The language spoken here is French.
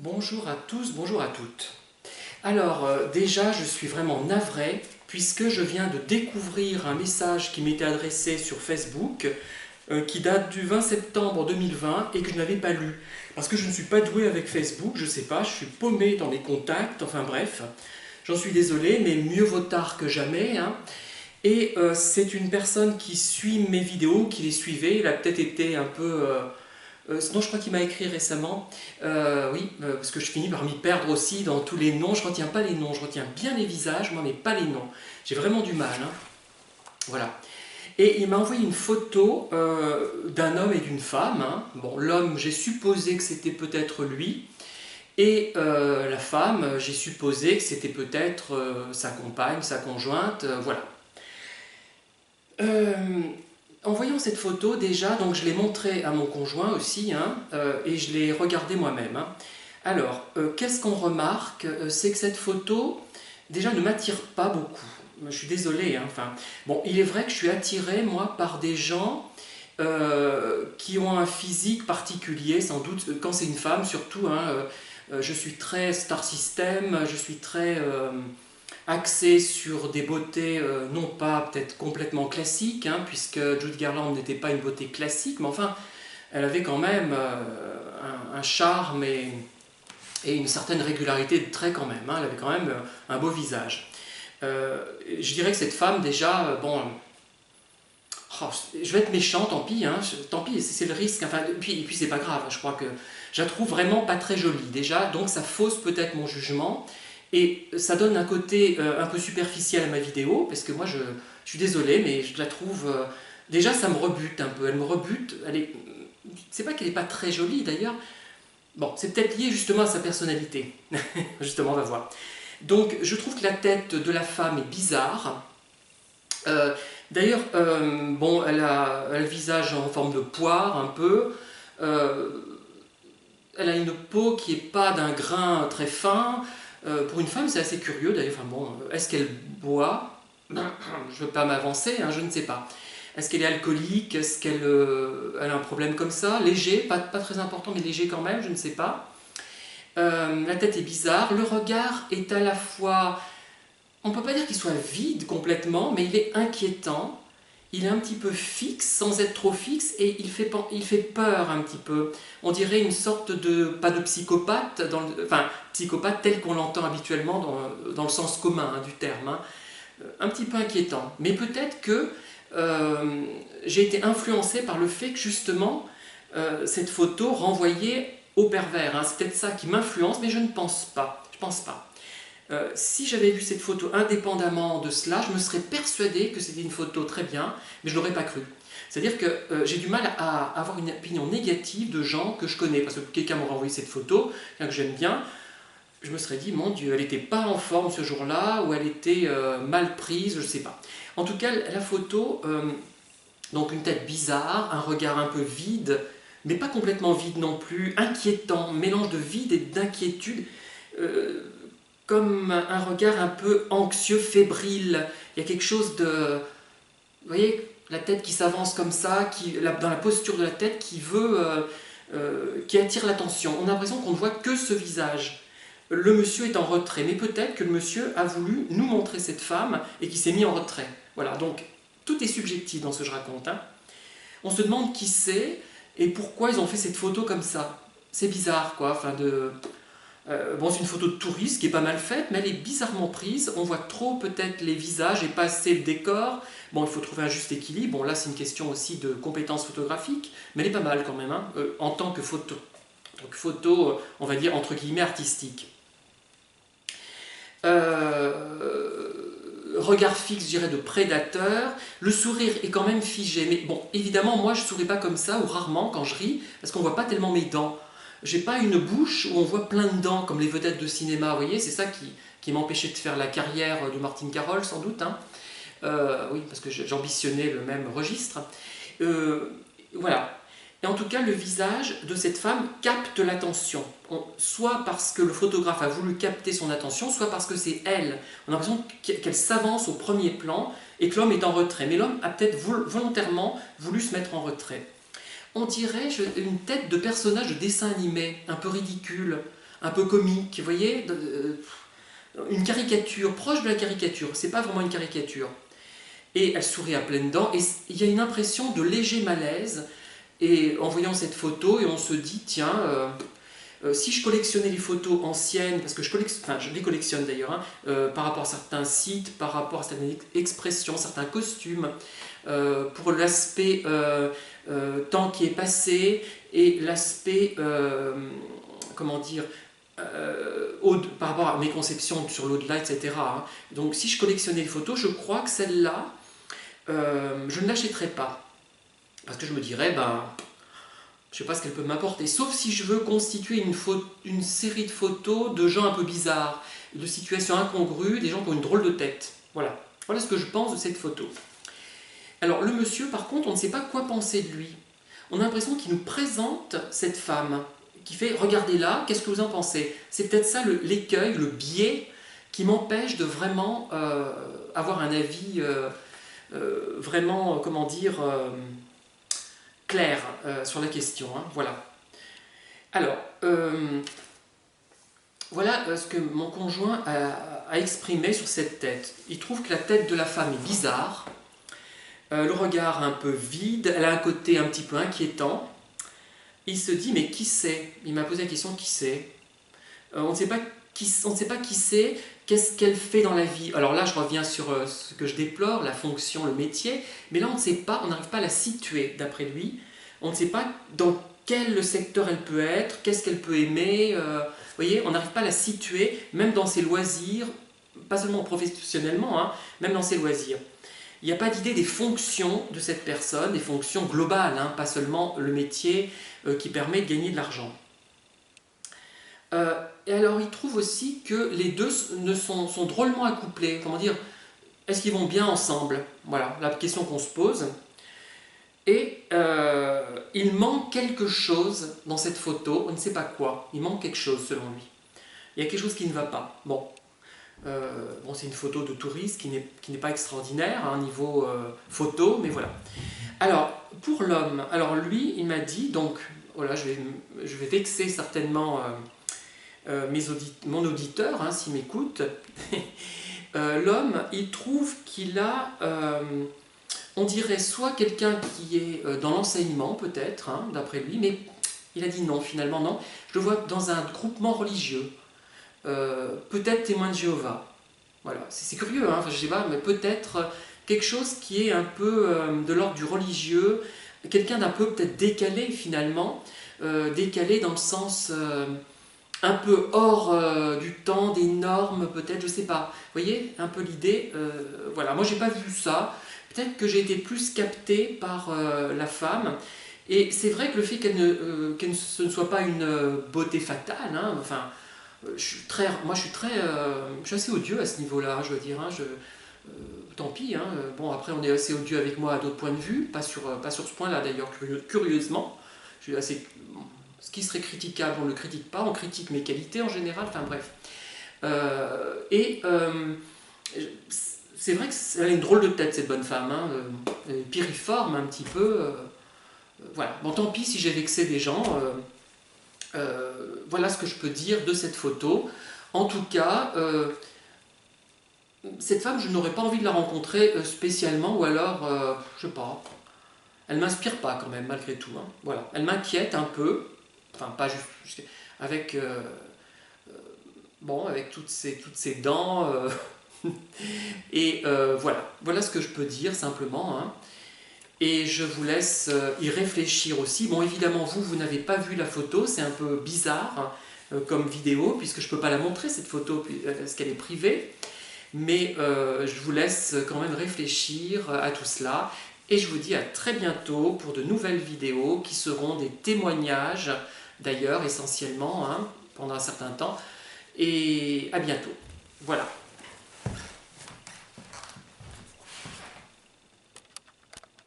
Bonjour à tous, bonjour à toutes. Alors déjà je suis vraiment navré puisque je viens de découvrir un message qui m'était adressé sur Facebook qui date du 20 septembre 2020 et que je n'avais pas lu. Parce que je ne suis pas doué avec Facebook, je sais pas, je suis paumé dans mes contacts, enfin bref. J'en suis désolé, mais mieux vaut tard que jamais, hein. Et c'est une personne qui suit mes vidéos, qui les suivait, il a peut-être été un peu... sinon, je crois qu'il m'a écrit récemment. Oui, parce que je finis par m'y perdre aussi dans tous les noms. Je ne retiens pas les noms, je retiens bien les visages, moi, mais pas les noms. J'ai vraiment du mal, hein. Voilà. Et il m'a envoyé une photo d'un homme et d'une femme, hein. Bon, l'homme, j'ai supposé que c'était peut-être lui. Et la femme, j'ai supposé que c'était peut-être sa compagne, sa conjointe, voilà. Euh, En voyant cette photo, déjà, donc je l'ai montrée à mon conjoint aussi, hein, et je l'ai regardée moi-même, hein. Alors, qu'est-ce qu'on remarque? C'est que cette photo, déjà, ne m'attire pas beaucoup. Je suis désolé, hein, enfin, bon, il est vrai que je suis attiré, moi, par des gens qui ont un physique particulier, sans doute, quand c'est une femme, surtout, hein, je suis très star system, je suis très... axé sur des beautés non pas peut-être complètement classiques, hein, puisque Judy Garland n'était pas une beauté classique, mais enfin, elle avait quand même un charme et une certaine régularité de traits quand même, hein, elle avait quand même un beau visage. Je dirais que cette femme, déjà, bon, oh, je vais être méchant, tant pis, hein, tant pis, c'est le risque, enfin, et puis c'est pas grave, je crois que je la trouve vraiment pas très jolie, déjà, donc ça fausse peut-être mon jugement. Et ça donne un côté un peu superficiel à ma vidéo, parce que moi je suis désolé, mais je la trouve... déjà ça me rebute un peu, elle me rebute, c'est pas qu'elle n'est pas très jolie d'ailleurs, bon c'est peut-être lié justement à sa personnalité, justement on va voir. Donc je trouve que la tête de la femme est bizarre. D'ailleurs, bon, elle a le visage en forme de poire un peu, euh, elle a une peau qui n'est pas d'un grain très fin. Pour une femme, c'est assez curieux d'ailleurs. Enfin bon, est-ce qu'elle boit? Je ne veux pas m'avancer, hein, je ne sais pas. Est-ce qu'elle est alcoolique? Est-ce qu'elle elle a un problème comme ça? Léger, pas très important, mais léger quand même, je ne sais pas. La tête est bizarre. Le regard est à la fois... On ne peut pas dire qu'il soit vide complètement, mais il est inquiétant. Il est un petit peu fixe, sans être trop fixe, et il fait peur un petit peu. On dirait une sorte de, pas de psychopathe, enfin, psychopathe tel qu'on l'entend habituellement dans le sens commun, hein, du terme, hein. Un petit peu inquiétant. Mais peut-être que j'ai été influencé par le fait que justement, cette photo renvoyait au pervers, hein. C'est peut-être ça qui m'influence, mais je ne pense pas. Je pense pas. Si j'avais vu cette photo indépendamment de cela, je me serais persuadé que c'était une photo très bien, mais je ne l'aurais pas cru. C'est-à-dire que j'ai du mal à avoir une opinion négative de gens que je connais, parce que quelqu'un m'aurait envoyé cette photo, quelqu'un que j'aime bien, je me serais dit, mon Dieu, elle n'était pas en forme ce jour-là, ou elle était mal prise, je ne sais pas. En tout cas, la photo, donc une tête bizarre, un regard un peu vide, mais pas complètement vide non plus, inquiétant, mélange de vide et d'inquiétude, euh, comme un regard un peu anxieux, fébrile. Il y a quelque chose de... Vous voyez, la tête qui s'avance comme ça, dans la posture de la tête, qui attire l'attention. On a l'impression qu'on ne voit que ce visage. Le monsieur est en retrait, mais peut-être que le monsieur a voulu nous montrer cette femme et qui s'est mis en retrait. Voilà, donc tout est subjectif dans ce que je raconte, hein. On se demande qui c'est et pourquoi ils ont fait cette photo comme ça. C'est bizarre, quoi, enfin de... bon, c'est une photo de touriste qui est pas mal faite, mais elle est bizarrement prise. On voit trop peut-être les visages et pas assez le décor. Bon, il faut trouver un juste équilibre. Bon, là, c'est une question aussi de compétences photographiques, mais elle est pas mal quand même, hein, en tant que photo. Donc, photo, on va dire, entre guillemets, artistique. Regard fixe, je dirais, de prédateur. Le sourire est quand même figé. Mais bon, évidemment, moi, je ne souris pas comme ça, ou rarement quand je ris, parce qu'on ne voit pas tellement mes dents. J'ai pas une bouche où on voit plein de dents, comme les vedettes de cinéma, vous voyez, c'est ça qui m'empêchait de faire la carrière de Martine Carole, sans doute, hein. Oui, parce que j'ambitionnais le même registre. Voilà. Et en tout cas, le visage de cette femme capte l'attention. Soit parce que le photographe a voulu capter son attention, soit parce que c'est elle. On a l'impression qu'elle s'avance au premier plan et que l'homme est en retrait. Mais l'homme a peut-être volontairement voulu se mettre en retrait. On dirait une tête de personnage de dessin animé, un peu ridicule. un peu comique, vous voyez, une caricature, proche de la caricature, c'est pas vraiment une caricature. Et elle sourit à pleines dents, et il y a une impression de léger malaise, et en voyant cette photo, et on se dit, tiens, si je collectionnais les photos anciennes, parce que je les collectionne d'ailleurs, hein, par rapport à certains sites, par rapport à certaines expressions, certains costumes, pour l'aspect temps qui est passé, et l'aspect, comment dire, par rapport à mes conceptions sur l'au-delà, etc. hein. Donc si je collectionnais les photos, je crois que celle-là, je ne l'achèterais pas. Parce que je me dirais, ben, je ne sais pas ce qu'elle peut m'apporter. Sauf si je veux constituer une série de photos de gens un peu bizarres, de situations incongrues, des gens qui ont une drôle de tête. Voilà. Voilà ce que je pense de cette photo. Alors le monsieur, par contre, on ne sait pas quoi penser de lui. On a l'impression qu'il nous présente cette femme, qui fait « Regardez là, qu'est-ce que vous en pensez ?» C'est peut-être ça l'écueil, le biais, qui m'empêche de vraiment avoir un avis vraiment, comment dire, clair sur la question. Hein, voilà. Alors, voilà ce que mon conjoint a exprimé sur cette tête. Il trouve que la tête de la femme est bizarre, le regard un peu vide, elle a un côté un petit peu inquiétant. Il se dit, mais qui c'est? Il m'a posé la question, qui c'est? On ne sait pas qui c'est, qu'est-ce qu'elle fait dans la vie. Alors là, je reviens sur ce que je déplore, la fonction, le métier, mais là, on ne sait pas, on n'arrive pas à la situer, d'après lui. On ne sait pas dans quel secteur elle peut être, qu'est-ce qu'elle peut aimer. Vous voyez, on n'arrive pas à la situer, même dans ses loisirs, pas seulement professionnellement, hein, même dans ses loisirs. Il n'y a pas d'idée des fonctions de cette personne, des fonctions globales, hein, pas seulement le métier qui permet de gagner de l'argent. Et alors il trouve aussi que les deux sont drôlement accouplés. Comment dire? Est-ce qu'ils vont bien ensemble? Voilà, la question qu'on se pose. Et il manque quelque chose dans cette photo, on ne sait pas quoi. Il manque quelque chose selon lui. Il y a quelque chose qui ne va pas. Bon, c'est une photo de touriste qui n'est pas extraordinaire, hein, niveau photo, mais voilà. Alors, pour l'homme, alors lui, il m'a dit, donc, voilà, je vais vexer certainement mon auditeur, hein, s'il m'écoute. L'homme, il trouve qu'il a, on dirait soit quelqu'un qui est dans l'enseignement, peut-être, hein, d'après lui, mais il a dit non, finalement non. Je le vois dans un groupement religieux. Peut-être témoin de Jéhovah. Voilà, c'est curieux, hein, enfin, je sais pas, mais peut-être quelque chose qui est un peu de l'ordre du religieux, quelqu'un d'un peu peut-être décalé finalement, décalé dans le sens un peu hors du temps, des normes peut-être, je sais pas. Vous voyez, un peu l'idée, voilà, moi j'ai pas vu ça, peut-être que j'ai été plus capté par la femme, et c'est vrai que le fait ce ne soit pas une beauté fatale, hein, enfin, je suis assez odieux à ce niveau-là, je veux dire. Hein, tant pis. Hein, bon, après, on est assez odieux avec moi à d'autres points de vue, pas sur ce point-là d'ailleurs, curieusement. Je suis assez, ce qui serait critiquable, on ne le critique pas, on critique mes qualités en général, enfin bref. C'est vrai qu'elle a une drôle de tête, cette bonne femme. Hein, elle est piriforme un petit peu. Voilà. Bon, tant pis si j'ai vexé des gens. Voilà ce que je peux dire de cette photo. En tout cas, cette femme, je n'aurais pas envie de la rencontrer spécialement, ou alors, je sais pas, elle m'inspire pas quand même, malgré tout. Hein. Voilà. Elle m'inquiète un peu, enfin pas juste avec, bon, avec toutes ces dents, et voilà ce que je peux dire simplement. Hein. Et je vous laisse y réfléchir aussi. Bon, évidemment, vous n'avez pas vu la photo, c'est un peu bizarre hein, comme vidéo, puisque je ne peux pas la montrer, cette photo, parce qu'elle est privée. Mais je vous laisse quand même réfléchir à tout cela. Et je vous dis à très bientôt pour de nouvelles vidéos qui seront des témoignages, d'ailleurs, essentiellement, hein, pendant un certain temps. Et à bientôt. Voilà.